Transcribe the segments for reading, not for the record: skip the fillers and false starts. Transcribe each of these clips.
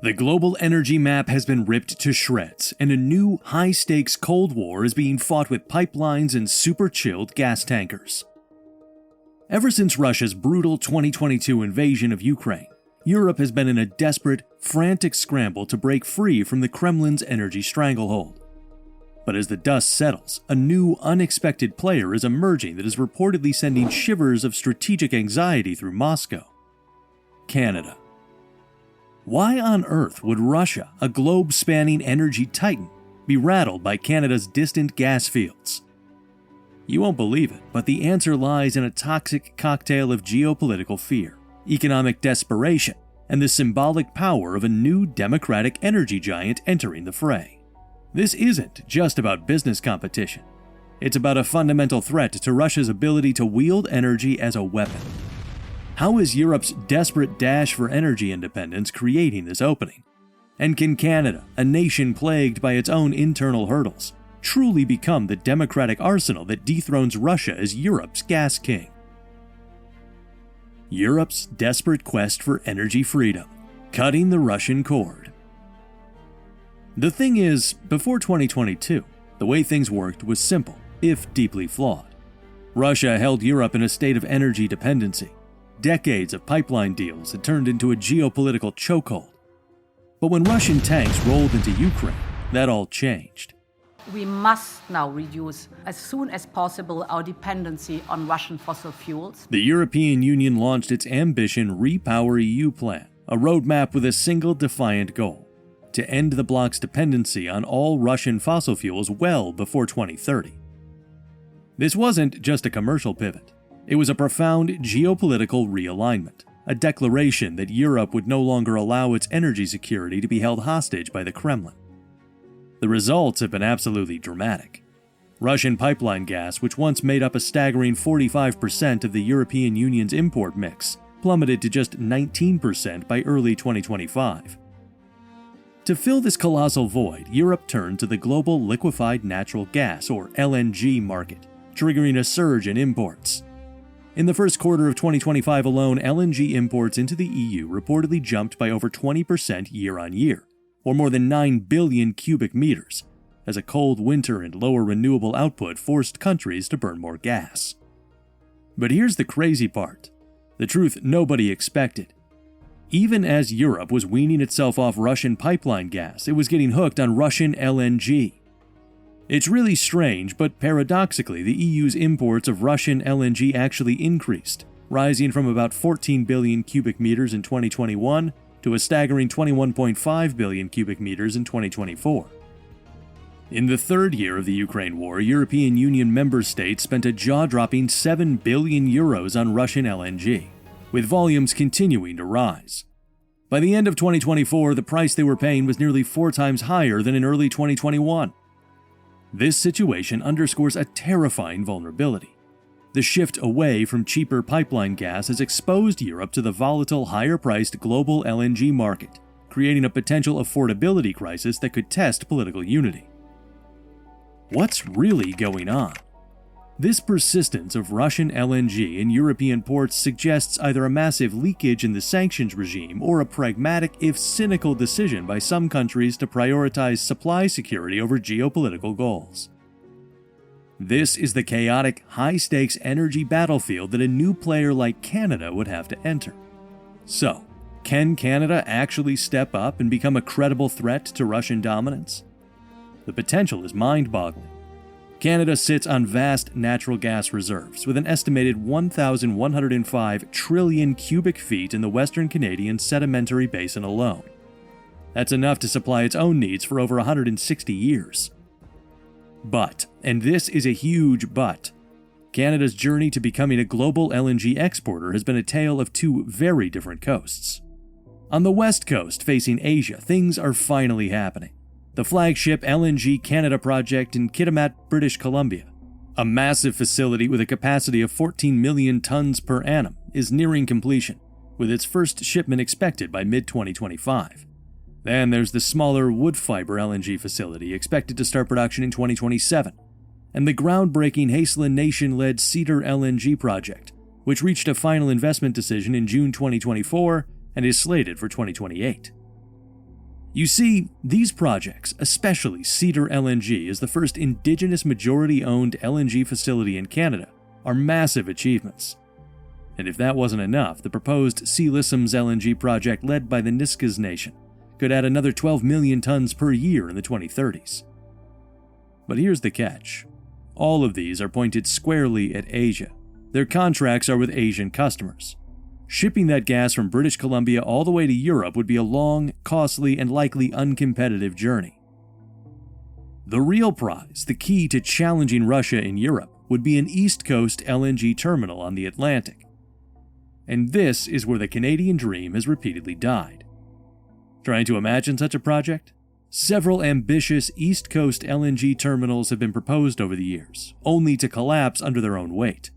The global energy map has been ripped to shreds, and a new, high-stakes Cold War is being fought with pipelines and super-chilled gas tankers. Ever since Russia's brutal 2022 invasion of Ukraine, Europe has been in a desperate, frantic scramble to break free from the Kremlin's energy stranglehold. But as the dust settles, a new, unexpected player is emerging that is reportedly sending shivers of strategic anxiety through Moscow: Canada. Why on earth would Russia, a globe-spanning energy titan, be rattled by Canada's distant gas fields? You won't believe it, but the answer lies in a toxic cocktail of geopolitical fear, economic desperation, and the symbolic power of a new democratic energy giant entering the fray. This isn't just about business competition. It's about a fundamental threat to Russia's ability to wield energy as a weapon. How is Europe's desperate dash for energy independence creating this opening? And can Canada, a nation plagued by its own internal hurdles, truly become the democratic arsenal that dethrones Russia as Europe's gas king? Europe's desperate quest for energy freedom, cutting the Russian cord. The thing is, before 2022, the way things worked was simple, if deeply flawed. Russia held Europe in a state of energy dependency. Decades of pipeline deals had turned into a geopolitical chokehold. But when Russian tanks rolled into Ukraine, that all changed. We must now reduce as soon as possible our dependency on Russian fossil fuels. The European Union launched its Ambition REPowerEU plan, a roadmap with a single defiant goal: to end the bloc's dependency on all Russian fossil fuels well before 2030. This wasn't just a commercial pivot. It was a profound geopolitical realignment, a declaration that Europe would no longer allow its energy security to be held hostage by the Kremlin. The results have been absolutely dramatic. Russian pipeline gas, which once made up a staggering 45% of the European Union's import mix, plummeted to just 19% by early 2025. To fill this colossal void, Europe turned to the global liquefied natural gas, or LNG, market, triggering a surge in imports. In the first quarter of 2025 alone, LNG imports into the EU reportedly jumped by over 20% year-on-year, or more than 9 billion cubic meters, as a cold winter and lower renewable output forced countries to burn more gas. But here's the crazy part, the truth nobody expected. Even as Europe was weaning itself off Russian pipeline gas, it was getting hooked on Russian LNG. It's really strange, but paradoxically, the EU's imports of Russian LNG actually increased, rising from about 14 billion cubic meters in 2021 to a staggering 21.5 billion cubic meters in 2024. In the third year of the Ukraine war, European Union member states spent a jaw-dropping 7 billion euros on Russian LNG, with volumes continuing to rise. By the end of 2024, the price they were paying was nearly 4 times higher than in early 2021. This situation underscores a terrifying vulnerability. The shift away from cheaper pipeline gas has exposed Europe to the volatile, higher-priced global LNG market, creating a potential affordability crisis that could test political unity. What's really going on? This persistence of Russian LNG in European ports suggests either a massive leakage in the sanctions regime or a pragmatic, if cynical, decision by some countries to prioritize supply security over geopolitical goals. This is the chaotic, high-stakes energy battlefield that a new player like Canada would have to enter. So, can Canada actually step up and become a credible threat to Russian dominance? The potential is mind-boggling. Canada sits on vast natural gas reserves, with an estimated 1,105 trillion cubic feet in the Western Canadian Sedimentary Basin alone. That's enough to supply its own needs for over 160 years. But, and this is a huge but, Canada's journey to becoming a global LNG exporter has been a tale of two very different coasts. On the west coast, facing Asia, things are finally happening. The flagship LNG Canada project in Kitimat, British Columbia, a massive facility with a capacity of 14 million tons per annum, is nearing completion, with its first shipment expected by mid-2025. Then there's the smaller wood fiber LNG facility expected to start production in 2027, and the groundbreaking Hazelin Nation-led Cedar LNG project, which reached a final investment decision in June 2024 and is slated for 2028. You see, these projects, especially Cedar LNG as the first indigenous majority-owned LNG facility in Canada, are massive achievements. And if that wasn't enough, the proposed Sealisms LNG project led by the Nisga'a Nation could add another 12 million tons per year in the 2030s. But here's the catch. All of these are pointed squarely at Asia. Their contracts are with Asian customers. Shipping that gas from British Columbia all the way to Europe would be a long, costly, and likely uncompetitive journey. The real prize, the key to challenging Russia in Europe, would be an East Coast LNG terminal on the Atlantic. And this is where the Canadian dream has repeatedly died. Trying to imagine such a project? Several ambitious East Coast LNG terminals have been proposed over the years, only to collapse under their own weight.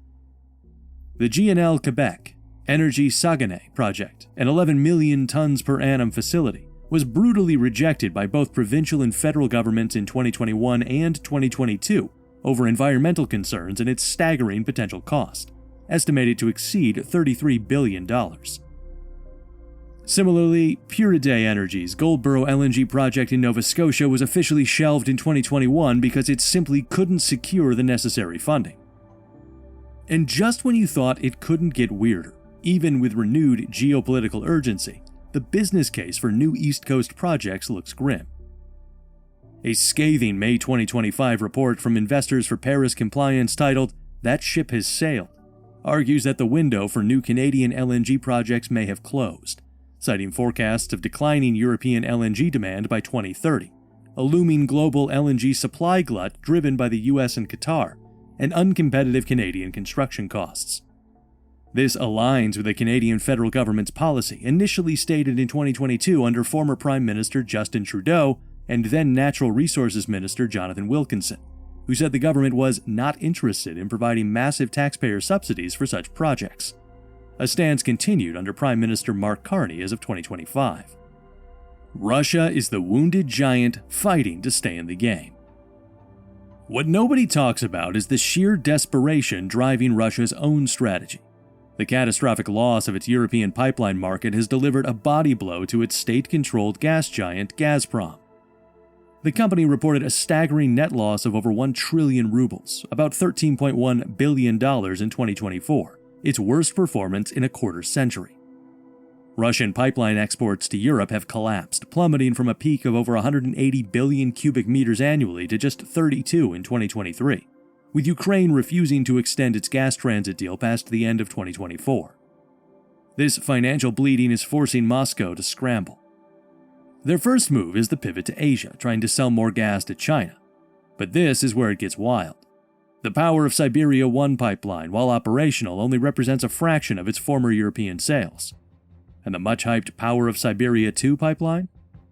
The GNE&x Quebec Energy Saguenay project, an 11 million tons per annum facility, was brutally rejected by both provincial and federal governments in 2021 and 2022 over environmental concerns and its staggering potential cost, estimated to exceed $33 billion. Similarly, Puriday Energy's Goldboro LNG project in Nova Scotia was officially shelved in 2021 because it simply couldn't secure the necessary funding. And just when you thought it couldn't get weirder, even with renewed geopolitical urgency, the business case for new East Coast projects looks grim. A scathing May 2025 report from Investors for Paris Compliance titled, "That Ship Has Sailed," argues that the window for new Canadian LNG projects may have closed, citing forecasts of declining European LNG demand by 2030, a looming global LNG supply glut driven by the US and Qatar, and uncompetitive Canadian construction costs. This aligns with the Canadian federal government's policy, initially stated in 2022 under former Prime Minister Justin Trudeau and then Natural Resources Minister Jonathan Wilkinson, who said the government was not interested in providing massive taxpayer subsidies for such projects. A stance continued under Prime Minister Mark Carney as of 2025. Russia is the wounded giant fighting to stay in the game. What nobody talks about is the sheer desperation driving Russia's own strategy. The catastrophic loss of its European pipeline market has delivered a body blow to its state-controlled gas giant Gazprom. The company reported a staggering net loss of over 1 trillion rubles, about $13.1 billion in 2024, its worst performance in a quarter century. Russian pipeline exports to Europe have collapsed, plummeting from a peak of over 180 billion cubic meters annually to just 32 in 2023. With Ukraine refusing to extend its gas transit deal past the end of 2024. This financial bleeding is forcing Moscow to scramble. Their first move is the pivot to Asia, trying to sell more gas to China. But this is where it gets wild. The Power of Siberia 1 pipeline, while operational, only represents a fraction of its former European sales. And the much-hyped Power of Siberia 2 pipeline?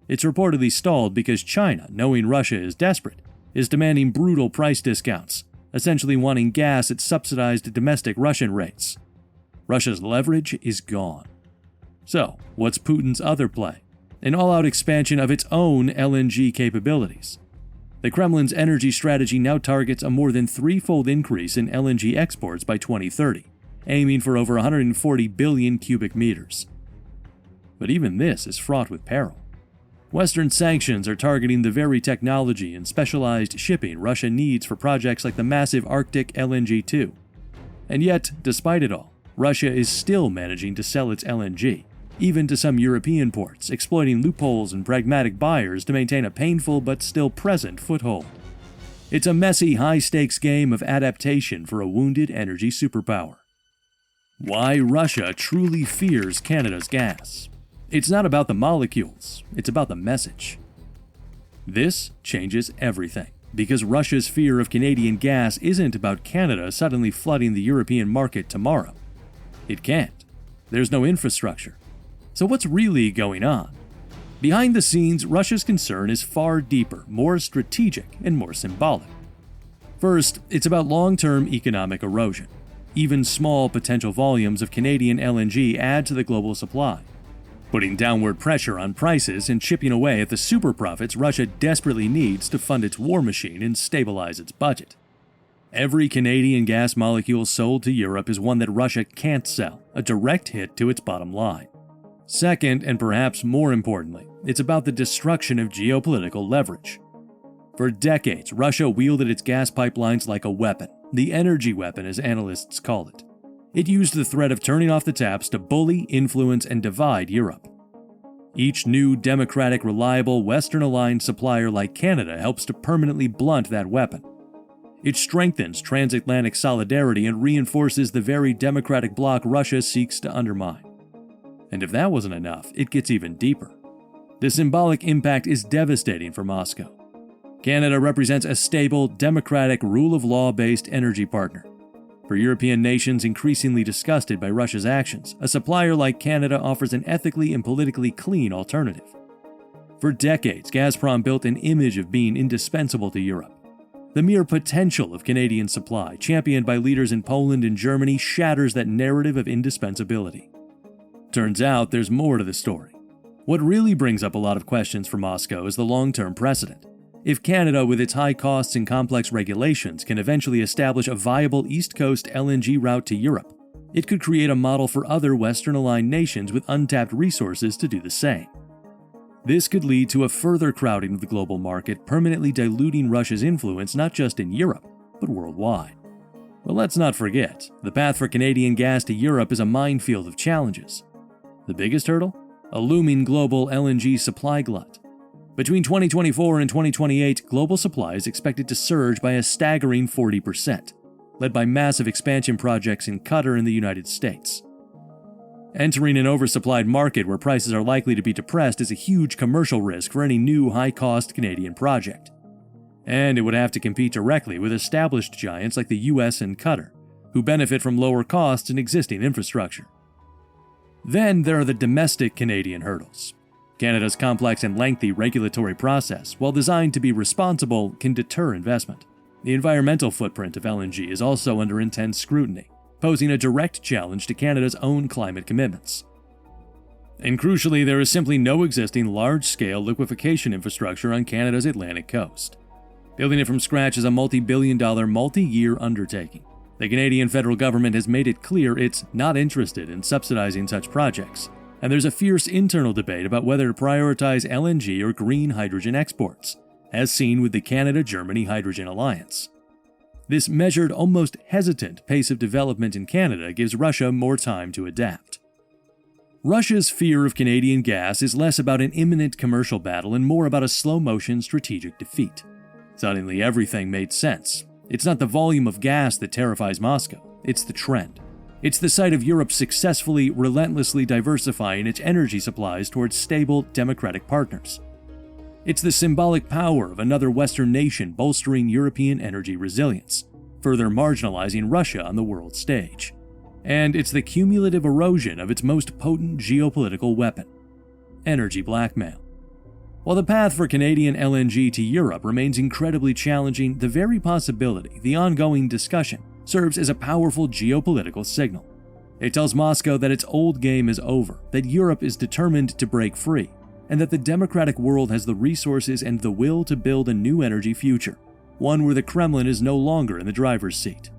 It's reportedly stalled because China, knowing Russia is desperate, is demanding brutal price discounts, essentially wanting gas at subsidized domestic Russian rates. Russia's leverage is gone. So, what's Putin's other play? An all-out expansion of its own LNG capabilities. The Kremlin's energy strategy now targets a more than threefold increase in LNG exports by 2030, aiming for over 140 billion cubic meters. But even this is fraught with peril. Western sanctions are targeting the very technology and specialized shipping Russia needs for projects like the massive Arctic LNG 2. And yet, despite it all, Russia is still managing to sell its LNG, even to some European ports, exploiting loopholes and pragmatic buyers to maintain a painful but still present foothold. It's a messy, high-stakes game of adaptation for a wounded energy superpower. Why Russia truly fears Canada's gas. It's not about the molecules, it's about the message. This changes everything, because Russia's fear of Canadian gas isn't about Canada suddenly flooding the European market tomorrow. It can't. There's no infrastructure. So what's really going on? Behind the scenes, Russia's concern is far deeper, more strategic, and more symbolic. First, it's about long-term economic erosion. Even small potential volumes of Canadian LNG add to the global supply, putting downward pressure on prices and chipping away at the super profits Russia desperately needs to fund its war machine and stabilize its budget. Every Canadian gas molecule sold to Europe is one that Russia can't sell, a direct hit to its bottom line. Second, and perhaps more importantly, it's about the destruction of geopolitical leverage. For decades, Russia wielded its gas pipelines like a weapon, the energy weapon as analysts call it. It used the threat of turning off the taps to bully, influence, and divide Europe. Each new, democratic, reliable, Western-aligned supplier like Canada helps to permanently blunt that weapon. It strengthens transatlantic solidarity and reinforces the very democratic bloc Russia seeks to undermine. And if that wasn't enough, it gets even deeper. The symbolic impact is devastating for Moscow. Canada represents a stable, democratic, rule-of-law-based energy partner. For European nations increasingly disgusted by Russia's actions, a supplier like Canada offers an ethically and politically clean alternative. For decades, Gazprom built an image of being indispensable to Europe. The mere potential of Canadian supply, championed by leaders in Poland and Germany, shatters that narrative of indispensability. Turns out there's more to the story. What really brings up a lot of questions for Moscow is the long-term precedent. If Canada, with its high costs and complex regulations, can eventually establish a viable East Coast LNG route to Europe, it could create a model for other Western-aligned nations with untapped resources to do the same. This could lead to a further crowding of the global market, permanently diluting Russia's influence not just in Europe, but worldwide. But let's not forget, the path for Canadian gas to Europe is a minefield of challenges. The biggest hurdle? A looming global LNG supply glut. Between 2024 and 2028, global supply is expected to surge by a staggering 40%, led by massive expansion projects in Qatar and the United States. Entering an oversupplied market where prices are likely to be depressed is a huge commercial risk for any new high-cost Canadian project. And it would have to compete directly with established giants like the US and Qatar, who benefit from lower costs and existing infrastructure. Then there are the domestic Canadian hurdles. Canada's complex and lengthy regulatory process, while designed to be responsible, can deter investment. The environmental footprint of LNG is also under intense scrutiny, posing a direct challenge to Canada's own climate commitments. And crucially, there is simply no existing large-scale liquefaction infrastructure on Canada's Atlantic coast. Building it from scratch is a multi-billion-dollar, multi-year undertaking. The Canadian federal government has made it clear it's not interested in subsidizing such projects, and there's a fierce internal debate about whether to prioritize LNG or green hydrogen exports, as seen with the Canada-Germany Hydrogen Alliance. This measured, almost hesitant pace of development in Canada gives Russia more time to adapt. Russia's fear of Canadian gas is less about an imminent commercial battle and more about a slow-motion strategic defeat. Suddenly, everything made sense. It's not the volume of gas that terrifies Moscow, it's the trend. It's the sight of Europe successfully, relentlessly diversifying its energy supplies towards stable, democratic partners. It's the symbolic power of another Western nation bolstering European energy resilience, further marginalizing Russia on the world stage. And it's the cumulative erosion of its most potent geopolitical weapon, energy blackmail. While the path for Canadian LNG to Europe remains incredibly challenging, the very possibility, the ongoing discussion, serves as a powerful geopolitical signal. It tells Moscow that its old game is over, that Europe is determined to break free, and that the democratic world has the resources and the will to build a new energy future, one where the Kremlin is no longer in the driver's seat.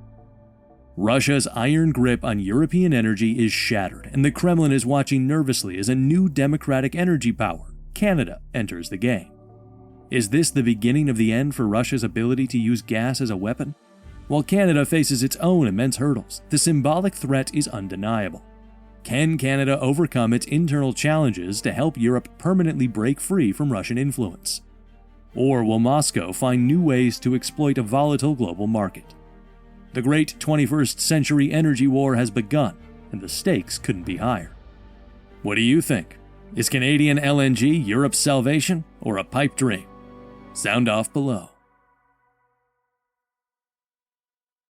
Russia's iron grip on European energy is shattered, and the Kremlin is watching nervously as a new democratic energy power, Canada, enters the game. Is this the beginning of the end for Russia's ability to use gas as a weapon? While Canada faces its own immense hurdles, the symbolic threat is undeniable. Can Canada overcome its internal challenges to help Europe permanently break free from Russian influence? Or will Moscow find new ways to exploit a volatile global market? The great 21st century energy war has begun, and the stakes couldn't be higher. What do you think? Is Canadian LNG Europe's salvation or a pipe dream? Sound off below.